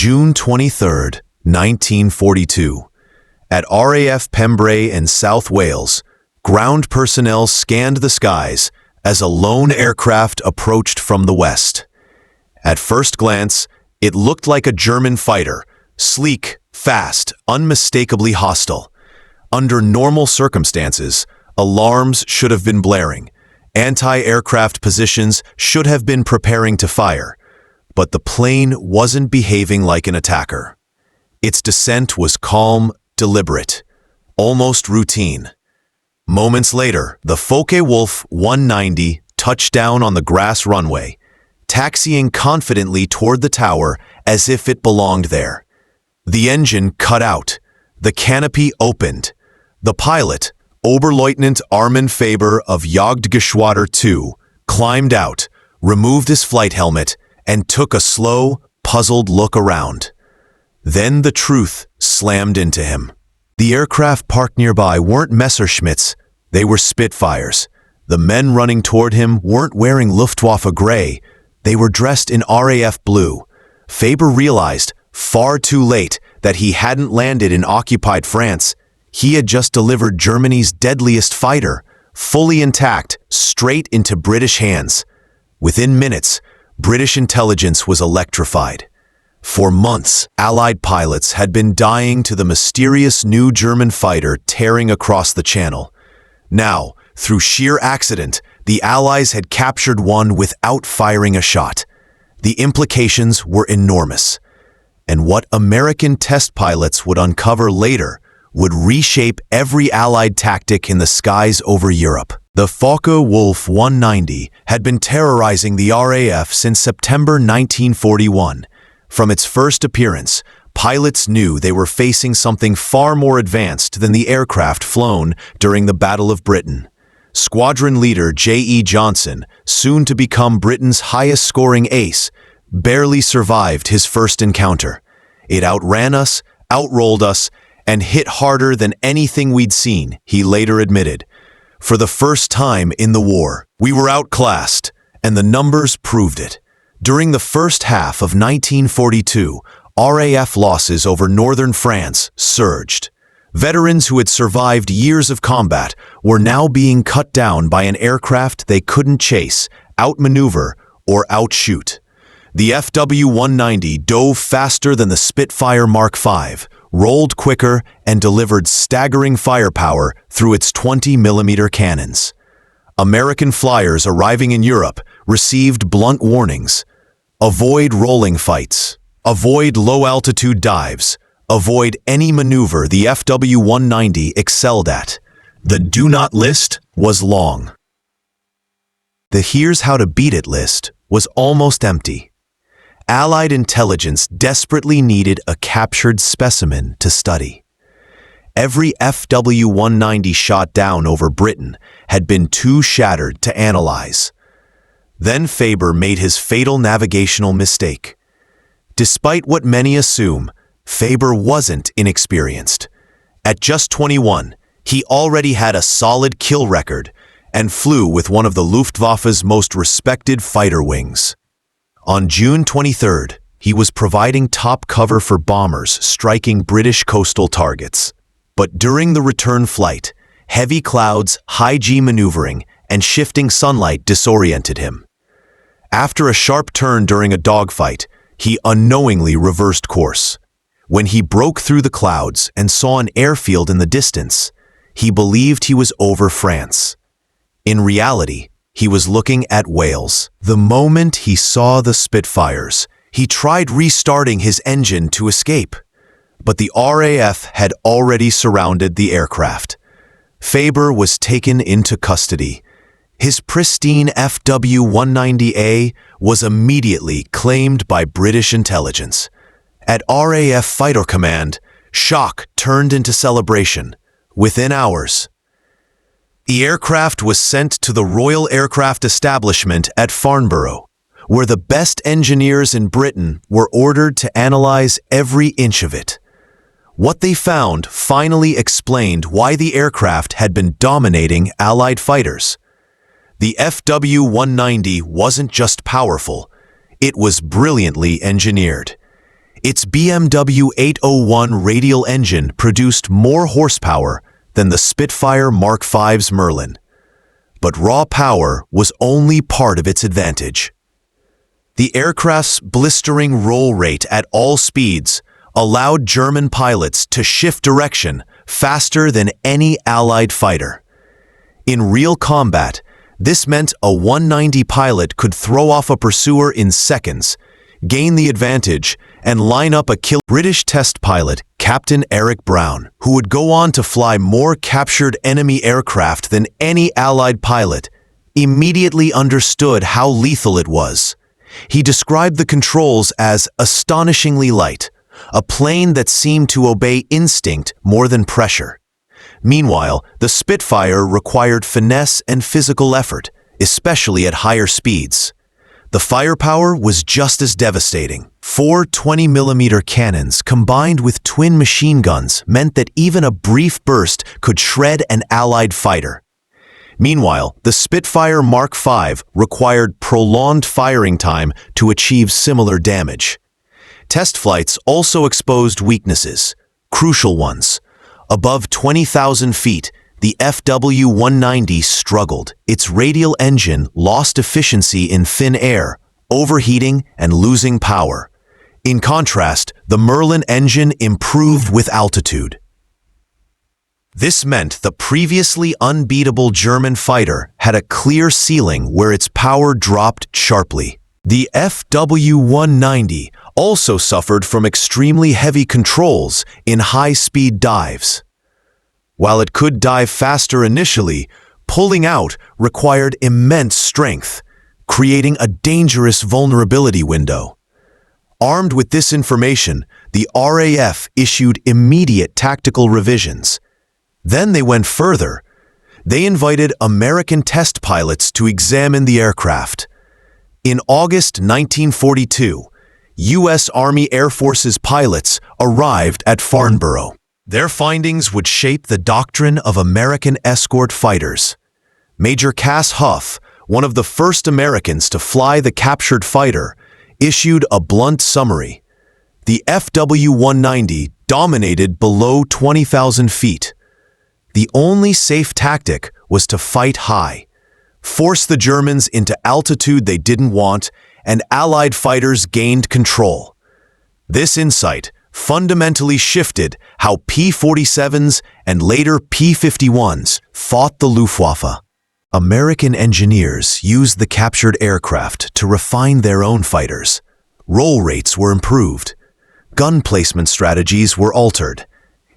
June 23, 1942. At RAF Pembrey in South Wales, ground personnel scanned the skies as a lone aircraft approached from the west. At first glance, it looked like a German fighter, sleek, fast, unmistakably hostile. Under normal circumstances, alarms should have been blaring. Anti-aircraft positions should have been preparing to fire. But the plane wasn't behaving like an attacker. Its descent was calm, deliberate, almost routine. Moments later, the Focke-Wulf 190 touched down on the grass runway, taxiing confidently toward the tower as if it belonged there. The engine cut out. The canopy opened. The pilot, Oberleutnant Armin Faber of Jagdgeschwader 2, climbed out, removed his flight helmet, and took a slow, puzzled look around. Then the truth slammed into him. The aircraft parked nearby weren't Messerschmitts, they were Spitfires. The men running toward him weren't wearing Luftwaffe gray, they were dressed in RAF blue. Faber realized, far too late, that he hadn't landed in occupied France. He had just delivered Germany's deadliest fighter, fully intact, straight into British hands. Within minutes, British intelligence was electrified. For months, Allied pilots had been dying to the mysterious new German fighter tearing across the Channel. Now, through sheer accident, the Allies had captured one without firing a shot. The implications were enormous. And what American test pilots would uncover later would reshape every Allied tactic in the skies over Europe. The Focke-Wulf 190 had been terrorizing the RAF since September 1941. From its first appearance, pilots knew they were facing something far more advanced than the aircraft flown during the Battle of Britain. Squadron leader J.E. Johnson, soon to become Britain's highest-scoring ace, barely survived his first encounter. It outran us, outrolled us, and hit harder than anything we'd seen, he later admitted. For the first time in the war, we were outclassed, and the numbers proved it. During the first half of 1942, RAF losses over northern France surged. Veterans who had survived years of combat were now being cut down by an aircraft they couldn't chase, outmaneuver, or outshoot. The FW-190 dove faster than the Spitfire Mark V, rolled quicker, and delivered staggering firepower through its 20mm cannons. American flyers arriving in Europe received blunt warnings. Avoid rolling fights. Avoid low-altitude dives. Avoid any maneuver the FW-190 excelled at. The do not list was long. The here's how to beat it list was almost empty. Allied intelligence desperately needed a captured specimen to study. Every FW-190 shot down over Britain had been too shattered to analyze. Then Faber made his fatal navigational mistake. Despite what many assume, Faber wasn't inexperienced. At just 21, he already had a solid kill record and flew with one of the Luftwaffe's most respected fighter wings. On June 23rd, he was providing top cover for bombers striking British coastal targets. But during the return flight, heavy clouds, high-G maneuvering, and shifting sunlight disoriented him. After a sharp turn during a dogfight, he unknowingly reversed course. When he broke through the clouds and saw an airfield in the distance, he believed he was over France. In reality, he was looking at Wales. The moment he saw the Spitfires, he tried restarting his engine to escape. But the RAF had already surrounded the aircraft. Faber was taken into custody. His pristine FW-190A was immediately claimed by British intelligence. At RAF Fighter Command, shock turned into celebration. Within hours, the aircraft was sent to the Royal Aircraft Establishment at Farnborough, where the best engineers in Britain were ordered to analyze every inch of it. What they found finally explained why the aircraft had been dominating Allied fighters. The FW-190 wasn't just powerful, it was brilliantly engineered. Its BMW 801 radial engine produced more horsepower than the Spitfire Mark V's Merlin. But raw power was only part of its advantage. The aircraft's blistering roll rate at all speeds allowed German pilots to shift direction faster than any Allied fighter. In real combat, this meant a 190 pilot could throw off a pursuer in seconds, gain the advantage, and line up a kill. British test pilot Captain Eric Brown, who would go on to fly more captured enemy aircraft than any Allied pilot, immediately understood how lethal it was. He described the controls as astonishingly light, a plane that seemed to obey instinct more than pressure. Meanwhile, the Spitfire required finesse and physical effort, especially at higher speeds. The firepower was just as devastating. 4 20mm cannons combined with twin machine guns meant that even a brief burst could shred an Allied fighter. Meanwhile, the Spitfire Mark V required prolonged firing time to achieve similar damage. Test flights also exposed weaknesses, crucial ones. Above 20,000 feet, the FW-190 struggled. Its radial engine lost efficiency in thin air, overheating and losing power. In contrast, the Merlin engine improved with altitude. This meant the previously unbeatable German fighter had a clear ceiling where its power dropped sharply. The FW-190 also suffered from extremely heavy controls in high-speed dives. While it could dive faster initially, pulling out required immense strength, creating a dangerous vulnerability window. Armed with this information, the RAF issued immediate tactical revisions. Then they went further. They invited American test pilots to examine the aircraft. In August 1942, U.S. Army Air Force's pilots arrived at Farnborough. Their findings would shape the doctrine of American escort fighters. Major Cass Huff, one of the first Americans to fly the captured fighter, issued a blunt summary. The FW-190 dominated below 20,000 feet. The only safe tactic was to fight high, force the Germans into altitude they didn't want, and Allied fighters gained control. This insight fundamentally shifted how P-47s and later P-51s fought the Luftwaffe. American engineers used the captured aircraft to refine their own fighters. Roll rates were improved. Gun placement strategies were altered.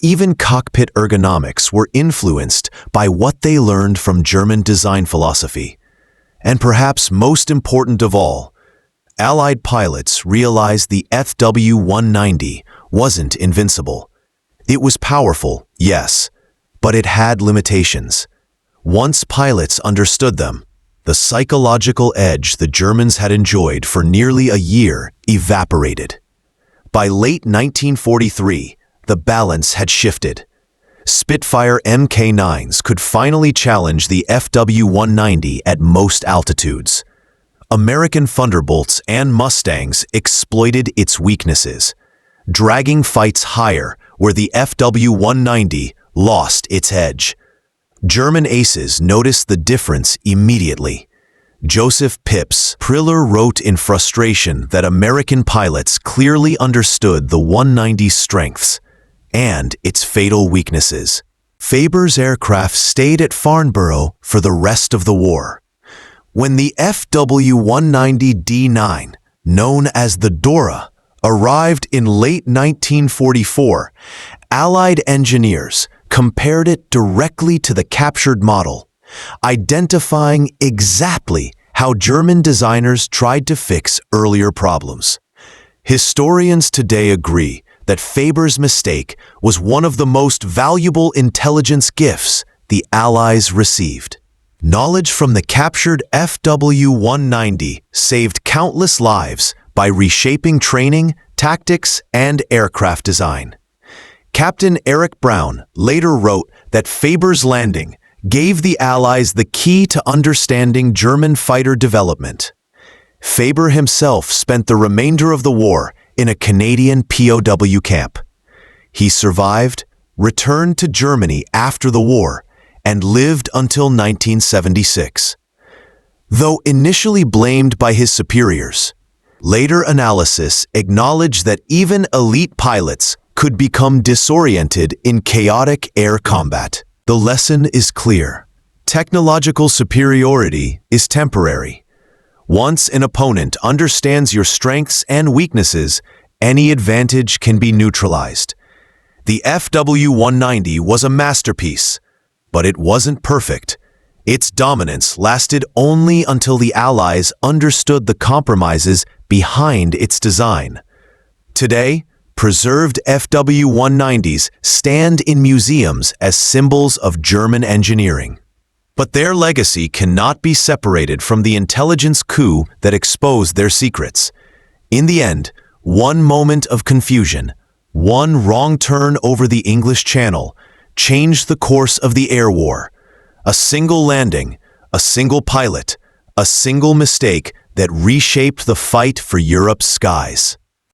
Even cockpit ergonomics were influenced by what they learned from German design philosophy. And perhaps most important of all, Allied pilots realized the FW-190 wasn't invincible. It was powerful, yes, but it had limitations. Once pilots understood them, the psychological edge the Germans had enjoyed for nearly a year evaporated. By late 1943, the balance had shifted. Spitfire Mk9s could finally challenge the FW-190 at most altitudes. American Thunderbolts and Mustangs exploited its weaknesses, dragging fights higher where the FW-190 lost its edge. German aces noticed the difference immediately. Joseph Pipps Priller wrote in frustration that American pilots clearly understood the 190's strengths and its fatal weaknesses. Faber's aircraft stayed at Farnborough for the rest of the war. When the FW-190D9, known as the Dora, arrived in late 1944, Allied engineers compared it directly to the captured model, identifying exactly how German designers tried to fix earlier problems. Historians today agree that Faber's mistake was one of the most valuable intelligence gifts the Allies received. Knowledge from the captured FW-190 saved countless lives by reshaping training, tactics, and aircraft design. Captain Eric Brown later wrote that Faber's landing gave the Allies the key to understanding German fighter development. Faber himself spent the remainder of the war in a Canadian POW camp. He survived, returned to Germany after the war, and lived until 1976. Though initially blamed by his superiors, later analysis acknowledged that even elite pilots could become disoriented in chaotic air combat. The lesson is clear. Technological superiority is temporary. Once an opponent understands your strengths and weaknesses, any advantage can be neutralized. The FW-190 was a masterpiece, but it wasn't perfect. Its dominance lasted only until the Allies understood the compromises behind its design. Today, preserved FW-190s stand in museums as symbols of German engineering. But their legacy cannot be separated from the intelligence coup that exposed their secrets. In the end, one moment of confusion, one wrong turn over the English Channel, changed the course of the air war. A single landing, a single pilot, a single mistake that reshaped the fight for Europe's skies.